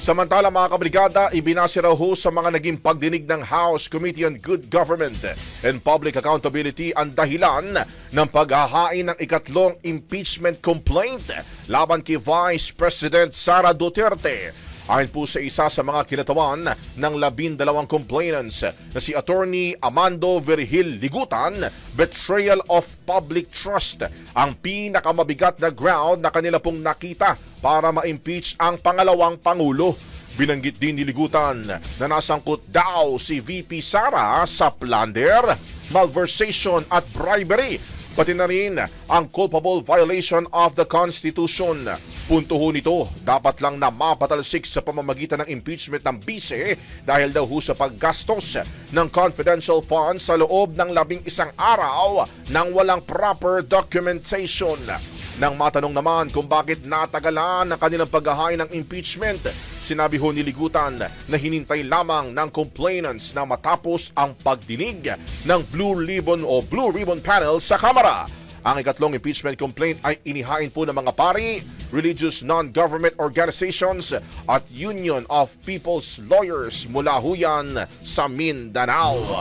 Samantala mga kabrigada, ibinase raw ho sa mga naging pagdinig ng House Committee on Good Government and Public Accountability ang dahilan ng paghahain ng ikatlong impeachment complaint laban kay Vice President Sara Duterte. Ayon po sa isa sa mga kinatawan ng 12 complainants na si Attorney Amando Virgil Ligutan, betrayal of public trust ang pinakamabigat na ground na kanila pong nakita para ma-impeach ang pangalawang Pangulo. Binanggit din ni Ligutan na nasangkot daw si VP Sara sa plunder, malversation at bribery, pati na rin ang culpable violation of the Constitution. Punto ho nito, dapat lang na mapatalsik sa pamamagitan ng impeachment ng bise dahil daw ho sa paggastos ng confidential funds sa loob ng 11 araw nang walang proper documentation. Nang matanong naman kung bakit natagalan ang kanilang paghahain ng impeachment, sinabi ho ni Ligutan na hinintay lamang ng complainants na matapos ang pagdinig ng Blue Ribbon Panel sa Kamara. Ang ikatlong impeachment complaint ay inihain po ng mga pari, religious non-government organizations at Union of People's Lawyers mula ho yan sa Mindanao.